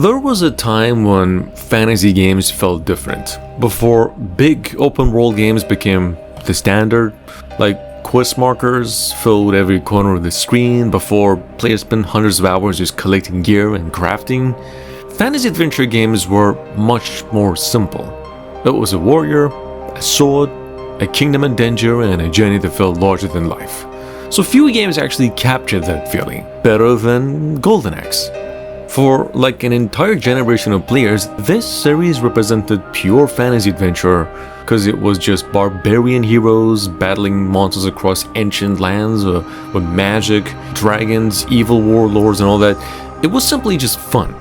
There was a time when fantasy games felt different, before big open world games became the standard, like quest markers filled every corner of the screen, before players spent hundreds of hours just collecting gear and crafting. Fantasy adventure games were much more simple. It was a warrior, a sword, a kingdom in danger, and a journey that felt larger than life. So few games actually captured that feeling better than Golden Axe. For like an entire generation of players, this series represented pure fantasy adventure because it was just barbarian heroes battling monsters across ancient lands with magic, dragons, evil warlords and all that. It was simply just fun.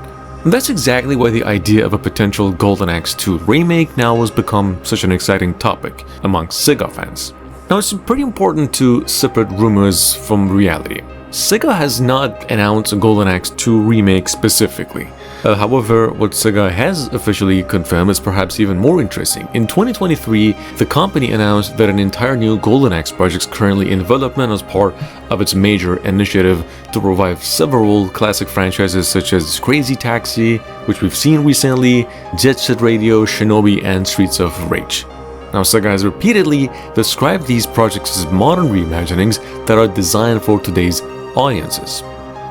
And that's exactly why the idea of a potential Golden Axe 2 remake now has become such an exciting topic among Sega fans. Now it's pretty important to separate rumors from reality. Sega has not announced a Golden Axe 2 remake specifically. However, what Sega has officially confirmed is perhaps even more interesting. In 2023, the company announced that an entire new Golden Axe project is currently in development as part of its major initiative to revive several classic franchises such as Crazy Taxi, which we've seen recently, Jet Set Radio, Shinobi, and Streets of Rage. Now, Sega has repeatedly described these projects as modern reimaginings that are designed for today's audiences.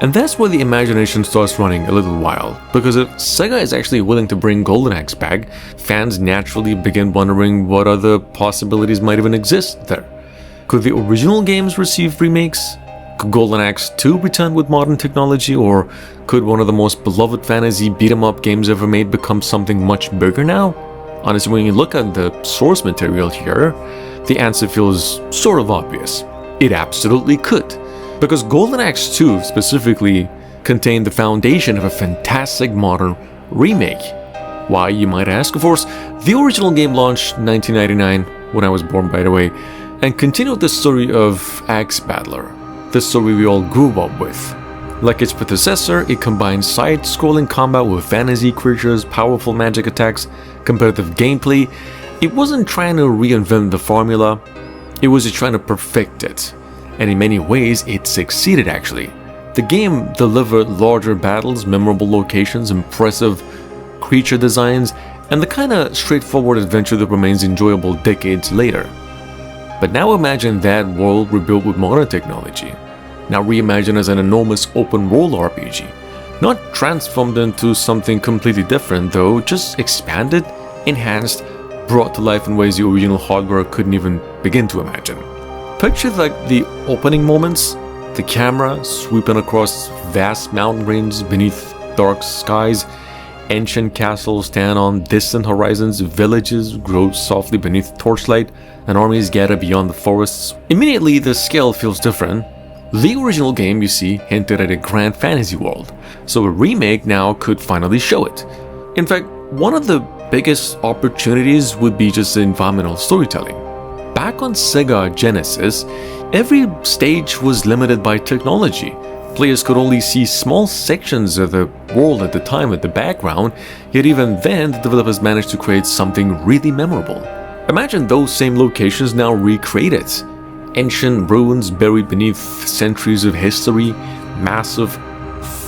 And that's where the imagination starts running a little wild, because if Sega is actually willing to bring Golden Axe back, fans naturally begin wondering what other possibilities might even exist there. Could the original games receive remakes? Could Golden Axe 2 return with modern technology, or could one of the most beloved fantasy beat-em-up games ever made become something much bigger now? Honestly, when you look at the source material here, the answer feels sort of obvious. It absolutely could. Because Golden Axe 2 specifically contained the foundation of a fantastic modern remake. Why, you might ask? Of course, the original game launched in 1999, when I was born by the way, and continued the story of Axe Battler, the story we all grew up with. Like its predecessor, it combined side-scrolling combat with fantasy creatures, powerful magic attacks, competitive gameplay. It wasn't trying to reinvent the formula, it was just trying to perfect it. And in many ways, it succeeded actually. The game delivered larger battles, memorable locations, impressive creature designs, and the kind of straightforward adventure that remains enjoyable decades later. But now imagine that world rebuilt with modern technology. Now reimagined as an enormous open world RPG. Not transformed into something completely different though, just expanded, enhanced, brought to life in ways the original hardware couldn't even begin to imagine. Picture like the opening moments, the camera sweeping across vast mountain ranges beneath dark skies, ancient castles stand on distant horizons, villages grow softly beneath torchlight, and armies gather beyond the forests. Immediately the scale feels different. The original game, you see, hinted at a grand fantasy world, so a remake now could finally show it. In fact, one of the biggest opportunities would be just environmental storytelling. Back on Sega Genesis, every stage was limited by technology. Players could only see small sections of the world at the time at the background, yet even then the developers managed to create something really memorable. Imagine those same locations now recreated. Ancient ruins buried beneath centuries of history, massive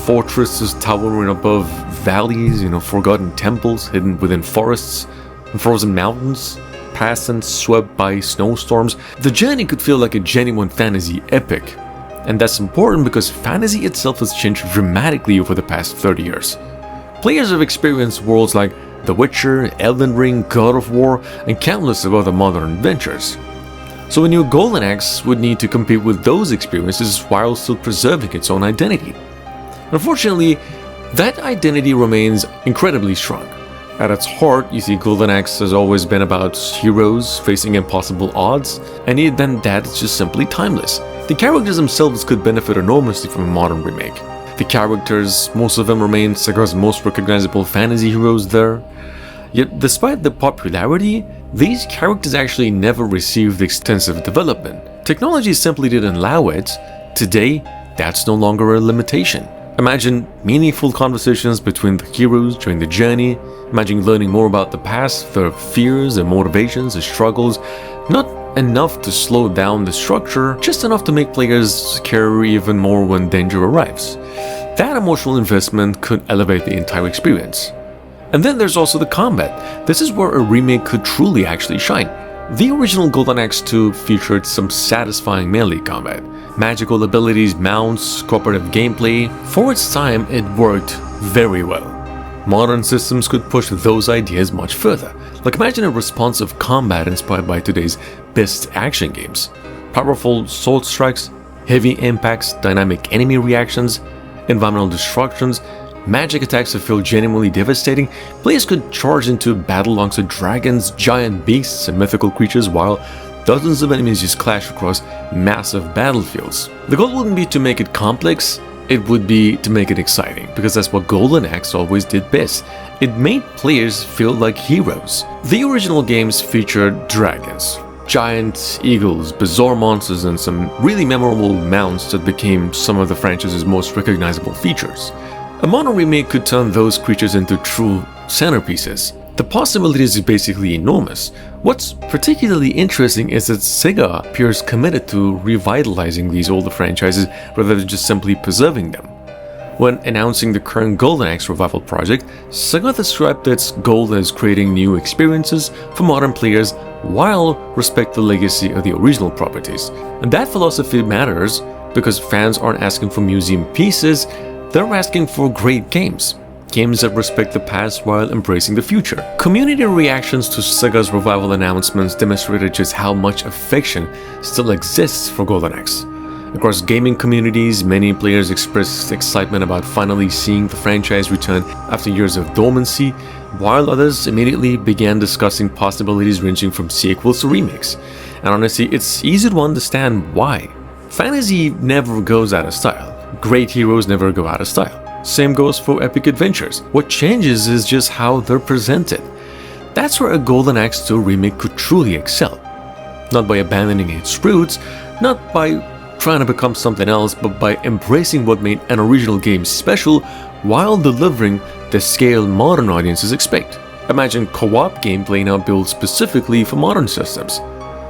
fortresses towering above valleys, forgotten temples hidden within forests and frozen mountains, past and swept by snowstorms. The journey could feel like a genuine fantasy epic. And that's important because fantasy itself has changed dramatically over the past 30 years. Players have experienced worlds like The Witcher, Elden Ring, God of War, and countless of other modern adventures. So a new Golden Axe would need to compete with those experiences while still preserving its own identity. Unfortunately, that identity remains incredibly strong. At its heart, you see, Golden Axe has always been about heroes facing impossible odds, and even that is just simply timeless. The characters themselves could benefit enormously from a modern remake. The characters, most of them remain Sega's most recognizable fantasy heroes there. Yet despite the popularity, these characters actually never received extensive development. Technology simply didn't allow it. Today, that's no longer a limitation. Imagine meaningful conversations between the heroes during the journey. Imagine learning more about the past, their fears, their motivations, their struggles. Not enough to slow down the structure, just enough to make players care even more when danger arrives. That emotional investment could elevate the entire experience. And then there's also the combat. This is where a remake could truly actually shine. The original Golden Axe 2 featured some satisfying melee combat, magical abilities, mounts, cooperative gameplay. For its time, it worked very well. Modern systems could push those ideas much further. Like imagine a responsive combat inspired by today's best action games. Powerful sword strikes, heavy impacts, dynamic enemy reactions, environmental destructions, magic attacks that feel genuinely devastating. Players could charge into battle alongside dragons, giant beasts, and mythical creatures while dozens of enemies just clash across massive battlefields. The goal wouldn't be to make it complex, it would be to make it exciting, because that's what Golden Axe always did best. It made players feel like heroes. The original games featured dragons, giant eagles, bizarre monsters, and some really memorable mounts that became some of the franchise's most recognizable features. A modern remake could turn those creatures into true centerpieces. The possibilities are basically enormous. What's particularly interesting is that Sega appears committed to revitalizing these older franchises rather than just simply preserving them. When announcing the current Golden Axe Revival project, Sega described its goal as creating new experiences for modern players while respect the legacy of the original properties. And that philosophy matters because fans aren't asking for museum pieces, they're asking for great games. Games that respect the past while embracing the future. Community reactions to Sega's revival announcements demonstrated just how much affection still exists for Golden Axe. Across gaming communities, many players expressed excitement about finally seeing the franchise return after years of dormancy, while others immediately began discussing possibilities ranging from sequels to remakes. And honestly, it's easy to understand why. Fantasy never goes out of style. Great heroes never go out of style. Same goes for epic adventures. What changes is just how they're presented. That's where a Golden Axe 2 remake could truly excel. Not by abandoning its roots, not by trying to become something else, but by embracing what made an original game special while delivering the scale modern audiences expect. Imagine co-op gameplay now built specifically for modern systems.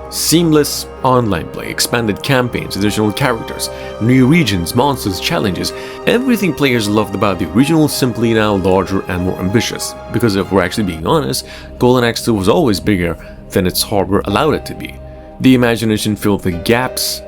Seamless online play, expanded campaigns, additional characters, new regions, monsters, challenges. Everything players loved about the original, simply now larger and more ambitious. Because if we're actually being honest, Golden Axe 2 was always bigger than its hardware allowed it to be. The imagination filled the gaps.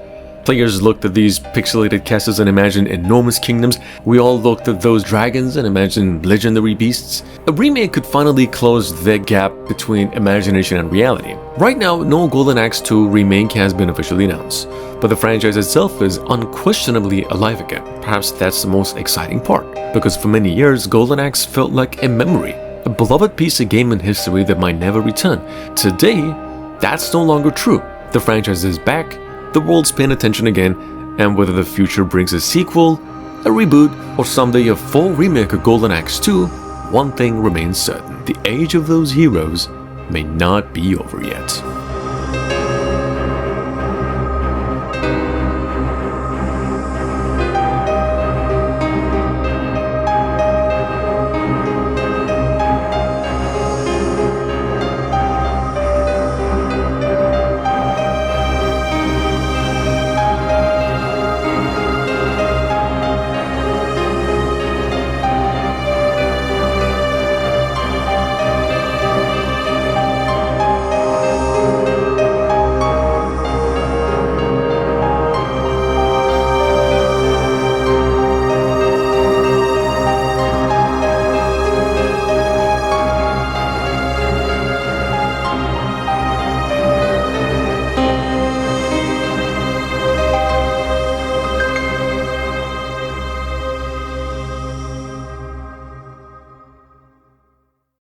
Players looked at these pixelated castles and imagined enormous kingdoms. We all looked at those dragons and imagined legendary beasts. A remake could finally close the gap between imagination and reality. Right now, no Golden Axe 2 remake has been officially announced, but the franchise itself is unquestionably alive again. Perhaps that's the most exciting part, because for many years, Golden Axe felt like a memory, a beloved piece of gaming history that might never return. Today, that's no longer true. The franchise is back, the world's paying attention again, and whether the future brings a sequel, a reboot, or someday a full remake of Golden Axe 2, one thing remains certain: the age of those heroes may not be over yet.